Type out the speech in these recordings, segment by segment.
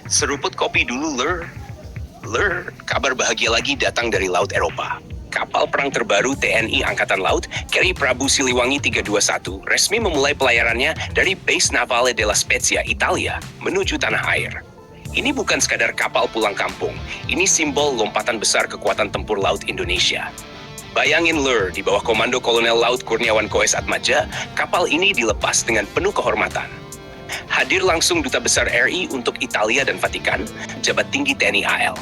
Seruput kopi dulu, Lur. Lur, kabar bahagia lagi datang dari Laut Eropa. Kapal perang terbaru TNI Angkatan Laut, Carry Prabu Siliwangi 321, resmi memulai pelayarannya dari Base Navale della Spezia, Italia, menuju tanah air. Ini bukan sekadar kapal pulang kampung, ini simbol lompatan besar kekuatan tempur laut Indonesia. Bayangin Lur, di bawah komando Kolonel Laut Kurniawan Koes Atmaja, kapal ini dilepas dengan penuh kehormatan. Hadir langsung Duta Besar RI untuk Italia dan Vatikan, jabat tinggi TNI AL.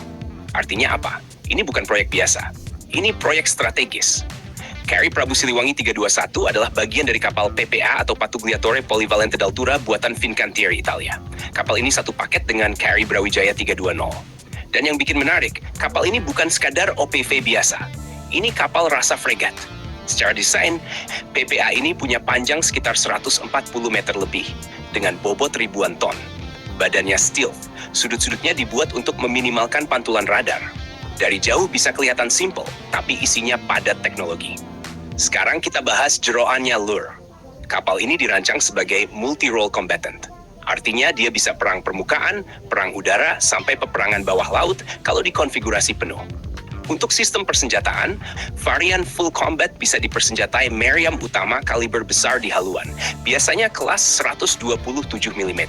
Artinya apa? Ini bukan proyek biasa. Ini proyek strategis. Carry Prabu Siliwangi 321 adalah bagian dari kapal PPA atau Pattugliatore Polivalente d'Altura buatan Fincantieri Italia. Kapal ini satu paket dengan Carry Brawijaya 320. Dan yang bikin menarik, kapal ini bukan sekadar OPV biasa. Ini kapal rasa fregat. Secara desain, PPA ini punya panjang sekitar 140 meter lebih, dengan bobot ribuan ton. Badannya stealth, sudut-sudutnya dibuat untuk meminimalkan pantulan radar. Dari jauh bisa kelihatan simple, tapi isinya padat teknologi. Sekarang kita bahas jeroannya Lur. Kapal ini dirancang sebagai multi-role combatant. Artinya dia bisa perang permukaan, perang udara, sampai peperangan bawah laut kalau dikonfigurasi penuh. Untuk sistem persenjataan, varian full combat bisa dipersenjatai meriam utama kaliber besar di haluan, biasanya kelas 127 mm.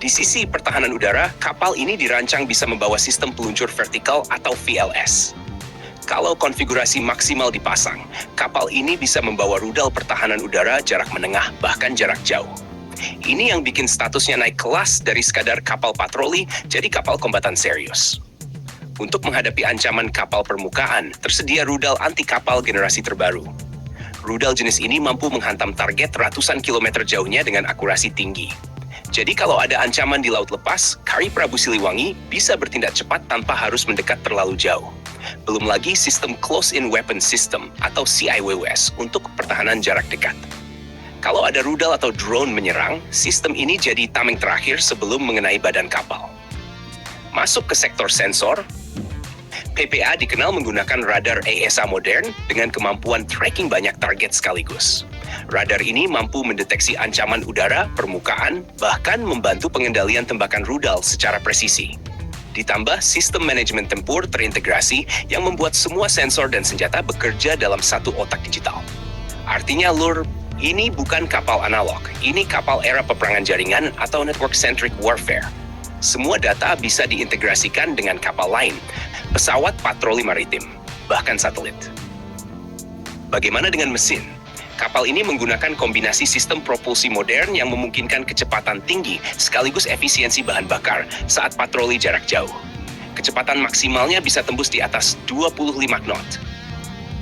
Di sisi pertahanan udara, kapal ini dirancang bisa membawa sistem peluncur vertikal atau VLS. Kalau konfigurasi maksimal dipasang, kapal ini bisa membawa rudal pertahanan udara jarak menengah bahkan jarak jauh. Ini yang bikin statusnya naik kelas dari sekadar kapal patroli jadi kapal kombatan serius. Untuk menghadapi ancaman kapal permukaan, tersedia rudal anti-kapal generasi terbaru. Rudal jenis ini mampu menghantam target ratusan kilometer jauhnya dengan akurasi tinggi. Jadi kalau ada ancaman di laut lepas, Carry Prabu Siliwangi bisa bertindak cepat tanpa harus mendekat terlalu jauh. Belum lagi sistem Close-in Weapon System atau CIWS untuk pertahanan jarak dekat. Kalau ada rudal atau drone menyerang, sistem ini jadi tameng terakhir sebelum mengenai badan kapal. Masuk ke sektor sensor, PPA dikenal menggunakan radar AESA modern dengan kemampuan tracking banyak target sekaligus. Radar ini mampu mendeteksi ancaman udara, permukaan, bahkan membantu pengendalian tembakan rudal secara presisi. Ditambah sistem manajemen tempur terintegrasi yang membuat semua sensor dan senjata bekerja dalam satu otak digital. Artinya Lur, ini bukan kapal analog, ini kapal era peperangan jaringan atau network-centric warfare. Semua data bisa diintegrasikan dengan kapal lain, pesawat patroli maritim, bahkan satelit. Bagaimana dengan mesin? Kapal ini menggunakan kombinasi sistem propulsi modern yang memungkinkan kecepatan tinggi sekaligus efisiensi bahan bakar saat patroli jarak jauh. Kecepatan maksimalnya bisa tembus di atas 25 knot.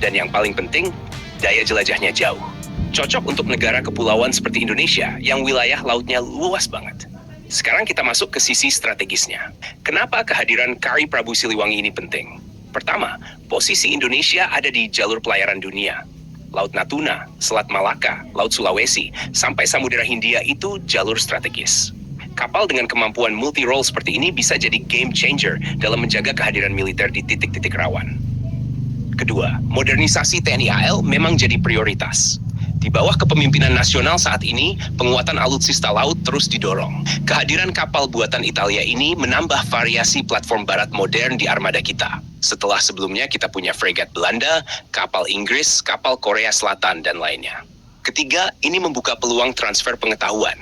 Dan yang paling penting, daya jelajahnya jauh. Cocok untuk negara kepulauan seperti Indonesia yang wilayah lautnya luas banget. Sekarang kita masuk ke sisi strategisnya. Kenapa kehadiran Carry Prabu Siliwangi ini penting? Pertama, posisi Indonesia ada di jalur pelayaran dunia. Laut Natuna, Selat Malaka, Laut Sulawesi, sampai Samudera Hindia itu jalur strategis. Kapal dengan kemampuan multi-role seperti ini bisa jadi game changer dalam menjaga kehadiran militer di titik-titik rawan. Kedua, modernisasi TNI AL memang jadi prioritas. Di bawah kepemimpinan nasional saat ini, penguatan alutsista laut terus didorong. Kehadiran kapal buatan Italia ini menambah variasi platform barat modern di armada kita. Setelah sebelumnya kita punya fregat Belanda, kapal Inggris, kapal Korea Selatan, dan lainnya. Ketiga, ini membuka peluang transfer pengetahuan.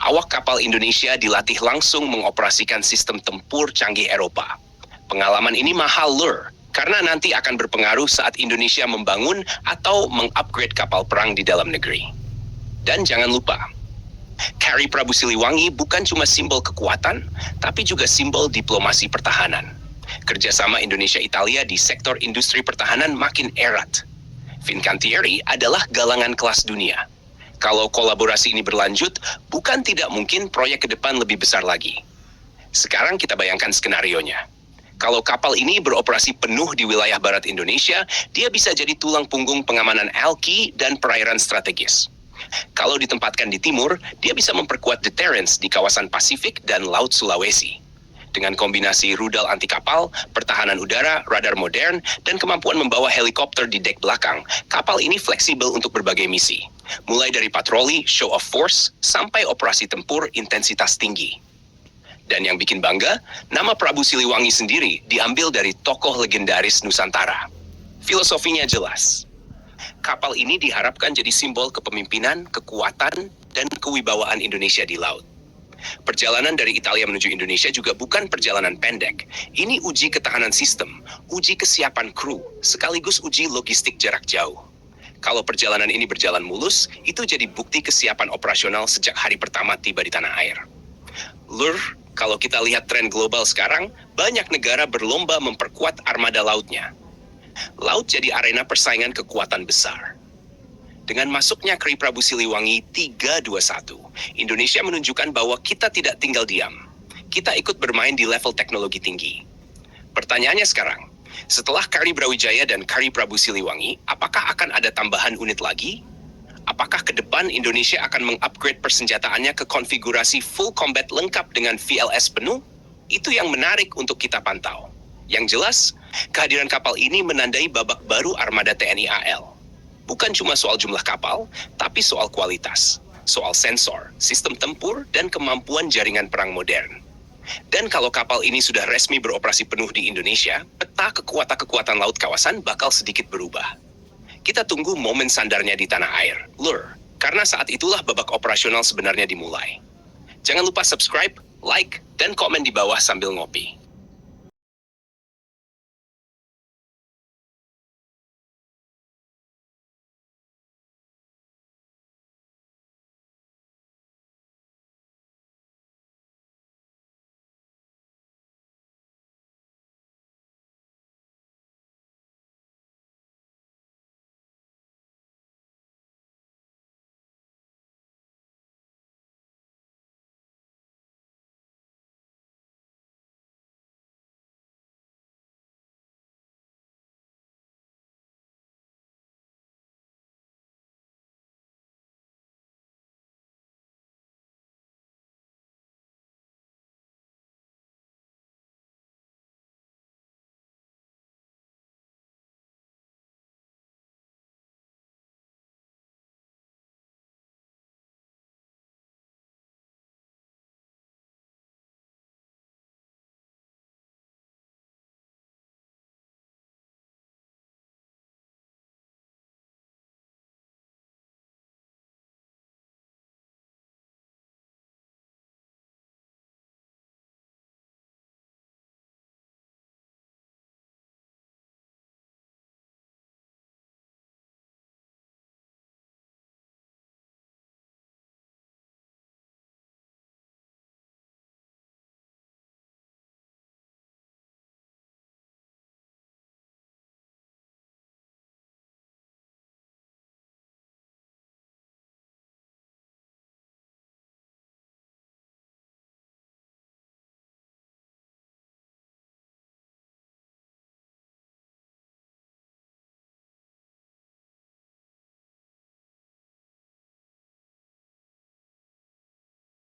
Awak kapal Indonesia dilatih langsung mengoperasikan sistem tempur canggih Eropa. Pengalaman ini mahal Lur, karena nanti akan berpengaruh saat Indonesia membangun atau mengupgrade kapal perang di dalam negeri. Dan jangan lupa, Carry Prabu Siliwangi bukan cuma simbol kekuatan, tapi juga simbol diplomasi pertahanan. Kerjasama Indonesia-Italia di sektor industri pertahanan makin erat. Fincantieri adalah galangan kelas dunia. Kalau kolaborasi ini berlanjut, bukan tidak mungkin proyek ke depan lebih besar lagi. Sekarang kita bayangkan skenarionya. Kalau kapal ini beroperasi penuh di wilayah barat Indonesia, dia bisa jadi tulang punggung pengamanan ALKI dan perairan strategis. Kalau ditempatkan di timur, dia bisa memperkuat deterrence di kawasan Pasifik dan Laut Sulawesi. Dengan kombinasi rudal anti kapal, pertahanan udara, radar modern, dan kemampuan membawa helikopter di dek belakang, kapal ini fleksibel untuk berbagai misi. Mulai dari patroli, show of force, sampai operasi tempur intensitas tinggi. Dan yang bikin bangga, nama Prabu Siliwangi sendiri diambil dari tokoh legendaris Nusantara. Filosofinya jelas. Kapal ini diharapkan jadi simbol kepemimpinan, kekuatan, dan kewibawaan Indonesia di laut. Perjalanan dari Italia menuju Indonesia juga bukan perjalanan pendek. Ini uji ketahanan sistem, uji kesiapan kru, sekaligus uji logistik jarak jauh. Kalau perjalanan ini berjalan mulus, itu jadi bukti kesiapan operasional sejak hari pertama tiba di tanah air. Lur, kalau kita lihat tren global sekarang, banyak negara berlomba memperkuat armada lautnya. Laut jadi arena persaingan kekuatan besar. Dengan masuknya Kri Prabu Siliwangi 321, Indonesia menunjukkan bahwa kita tidak tinggal diam. Kita ikut bermain di level teknologi tinggi. Pertanyaannya sekarang, setelah Kri Brawijaya dan Kri Prabu Siliwangi, apakah akan ada tambahan unit lagi? Apakah ke depan Indonesia akan mengupgrade persenjataannya ke konfigurasi full combat lengkap dengan VLS penuh? Itu yang menarik untuk kita pantau. Yang jelas, kehadiran kapal ini menandai babak baru armada TNI AL. Bukan cuma soal jumlah kapal, tapi soal kualitas, soal sensor, sistem tempur, dan kemampuan jaringan perang modern. Dan kalau kapal ini sudah resmi beroperasi penuh di Indonesia, peta kekuatan laut kawasan bakal sedikit berubah. Kita tunggu momen sandarnya di tanah air, Lur, karena saat itulah babak operasional sebenarnya dimulai. Jangan lupa subscribe, like, dan komen di bawah sambil ngopi.